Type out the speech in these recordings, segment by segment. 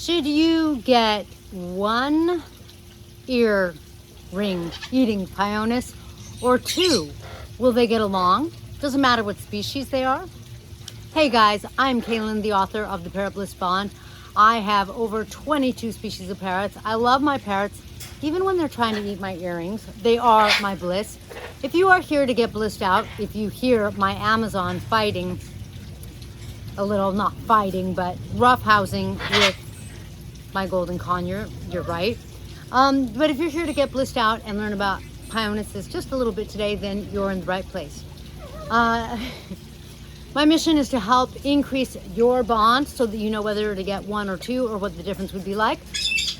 Should you get one earring eating Pionus or two? Will they get along? Doesn't matter what species they are. Hey guys, I'm Kaylin, the author of the Parrot Bliss Bond. I have over 22 species of parrots. I love my parrots, even when they're trying to eat my earrings. They are my bliss. If you are here to get blissed out, if you hear my Amazon fighting, a little, not fighting, but roughhousing with my golden conure, you're right. But if you're here to get blissed out and learn about Pionuses just a little bit today, then you're in the right place. My mission is to help increase your bond so that you know whether to get one or two or what the difference would be like,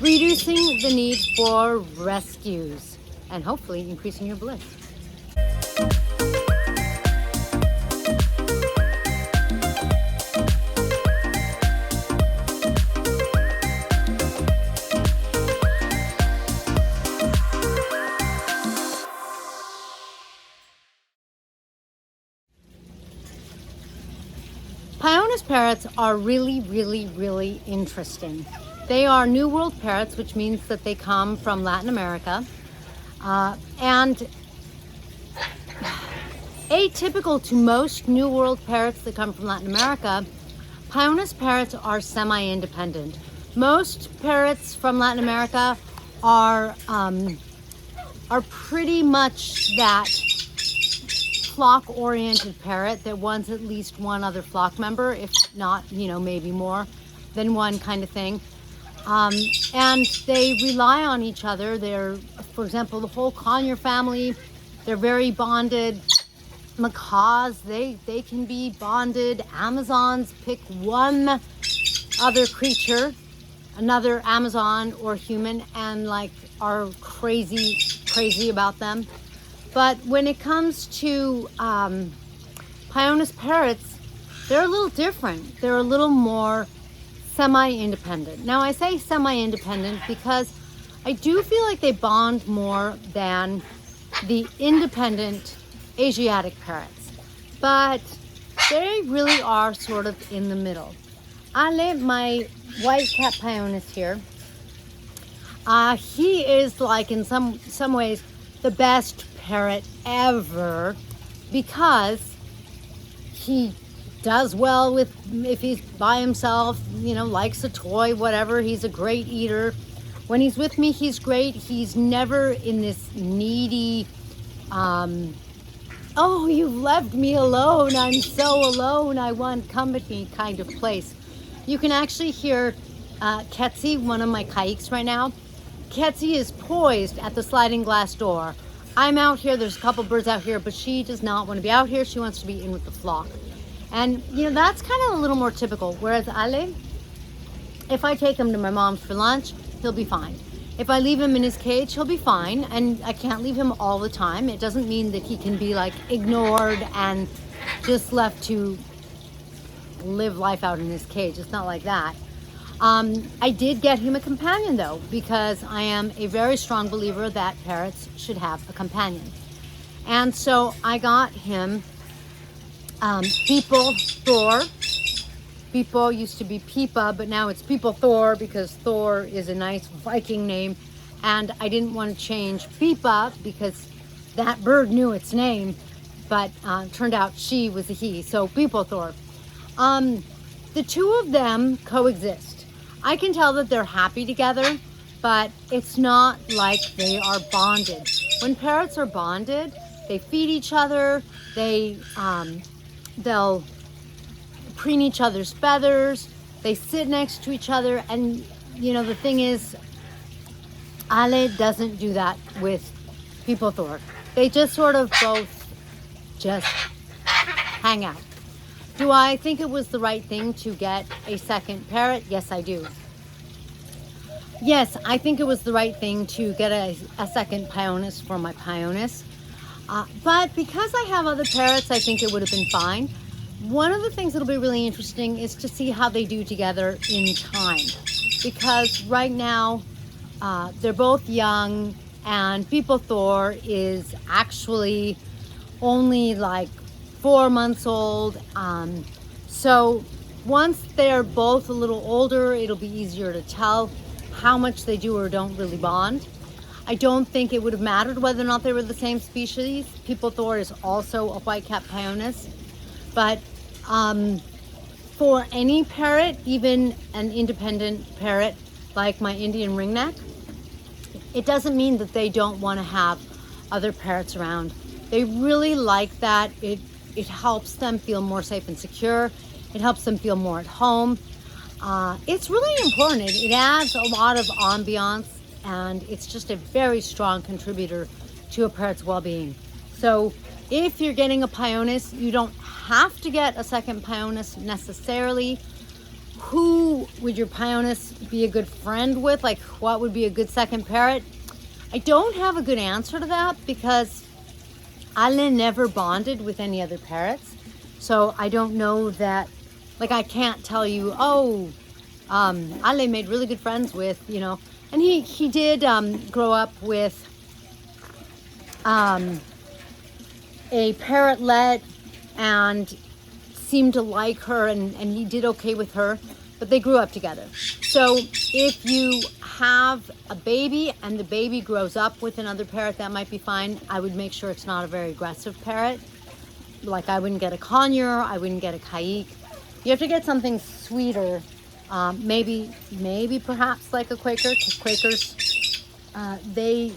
reducing the need for rescues and hopefully increasing your bliss. Pionus parrots are really interesting. They are New World parrots, which means that they come from Latin America. And atypical to most New World parrots that come from Latin America, Pionus parrots are semi-independent. Most parrots from Latin America are pretty much that flock-oriented parrot that wants at least one other flock member, if not, maybe more than one kind of thing. And they rely on each other. They're, for example, the whole conure family, they're very bonded. Macaws, they can be bonded. Amazons pick one other creature, another Amazon or human, and are crazy about them. But when it comes to Pionus parrots, they're a little different. They're a little more semi-independent. Now I say semi-independent because I do feel like they bond more than the independent Asiatic parrots. But they really are sort of in the middle. Ale, my white cap Pionus here, he is in some ways the best parrot ever because he does well with if he's by himself, likes a toy, whatever. He's a great eater. When he's with me, he's great. He's never in this needy, oh, you've left me alone, I'm so alone, I want company kind of place. You can actually hear Ketsi, one of my kaiques right now. Ketsi is poised at the sliding glass door. I'm out here, there's a couple birds out here, but she does not want to be out here. She wants to be in with the flock. And, that's kind of a little more typical. Whereas Ale, if I take him to my mom's for lunch, he'll be fine. If I leave him in his cage, he'll be fine. And I can't leave him all the time. It doesn't mean that he can be ignored and just left to live life out in his cage. It's not like that. I did get him a companion though, because I am a very strong believer that parrots should have a companion. And so I got him People Thor. People used to be Peepa, but now it's People Thor because Thor is a nice Viking name. And I didn't want to change Peepa because that bird knew its name, but turned out she was a he. So People Thor. The two of them coexist. I can tell that they're happy together, but it's not like they are bonded. When parrots are bonded, they feed each other, they'll preen each other's feathers, they sit next to each other, and the thing is, Ale doesn't do that with People Thor. They just sort of both just hang out. Do I think it was the right thing to get a second parrot? Yes, I do. Yes, I think it was the right thing to get a second Pionus for my Pionus. But because I have other parrots, I think it would have been fine. One of the things that'll be really interesting is to see how they do together in time. Because right now, they're both young, and People Thor is actually only 4 months old. So once they're both a little older, it'll be easier to tell how much they do or don't really bond. I don't think it would have mattered whether or not they were the same species. People thought is also a white-capped Pionus. But for any parrot, even an independent parrot like my Indian ringneck, it doesn't mean that they don't want to have other parrots around. They really like that. It helps them feel more safe and secure. It helps them feel more at home. It's really important. It adds a lot of ambiance, and it's just a very strong contributor to a parrot's well-being. So if you're getting a Pionus, you don't have to get a second Pionus necessarily. Who would your Pionus be a good friend with? Like, what would be a good second parrot? I don't have a good answer to that because Ale never bonded with any other parrots. So I don't know that, like, I can't tell you, oh, Ale made really good friends with, you know, and he did grow up with a parrotlet and seemed to like her, and he did okay with her, but they grew up together. So if you have a baby and the baby grows up with another parrot, that might be fine. I would make sure it's not a very aggressive parrot. Like, I wouldn't get a conure, I wouldn't get a caïque. You have to get something sweeter, maybe perhaps like a Quaker, because Quakers, they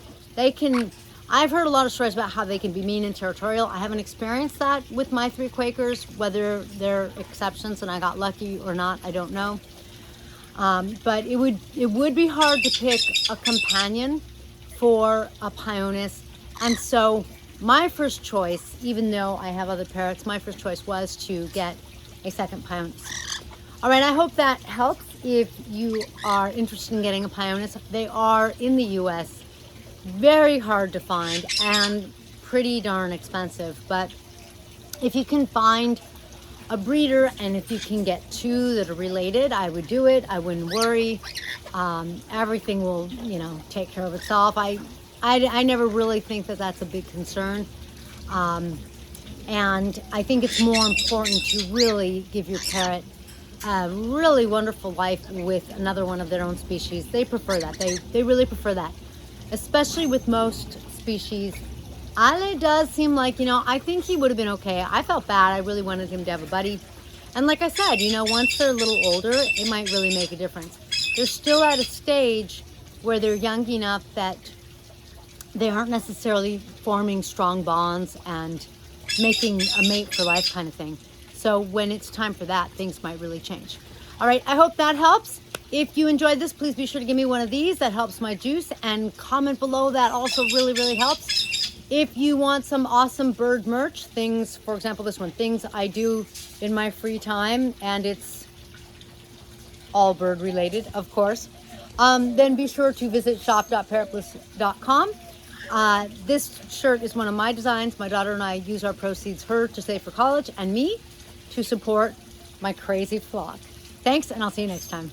can, I've heard a lot of stories about how they can be mean and territorial. I haven't experienced that with my 3 Quakers. Whether they're exceptions and I got lucky or not, I don't know. But it would be hard to pick a companion for a Pionus. And so my first choice, even though I have other parrots, my first choice was to get a second Pionus. All right, I hope that helps. If you are interested in getting a Pionus, they are in the US, very hard to find and pretty darn expensive. But if you can find a breeder and if you can get 2 that are related, I would do it. I wouldn't worry. Everything will, you know, take care of itself. I never really think that that's a big concern. And I think it's more important to really give your parrot a really wonderful life with another one of their own species. They prefer that. They really prefer that, especially with most species. Ale does seem like, you know, I think he would have been okay. I felt bad. I really wanted him to have a buddy. And like I said, you know, once they're a little older, it might really make a difference. They're still at a stage where they're young enough that they aren't necessarily forming strong bonds and making a mate for life kind of thing. So when it's time for that, things might really change. All right, I hope that helps. If you enjoyed this, please be sure to give me one of these. That helps my juice. And comment below. That also really, really helps. If you want some awesome bird merch, things, for example, this one, things I do in my free time, and it's all bird related, of course, then be sure to visit shop.parrotbliss.com. This shirt is one of my designs. My daughter and I use our proceeds, her to save for college and me to support my crazy flock. Thanks, and I'll see you next time.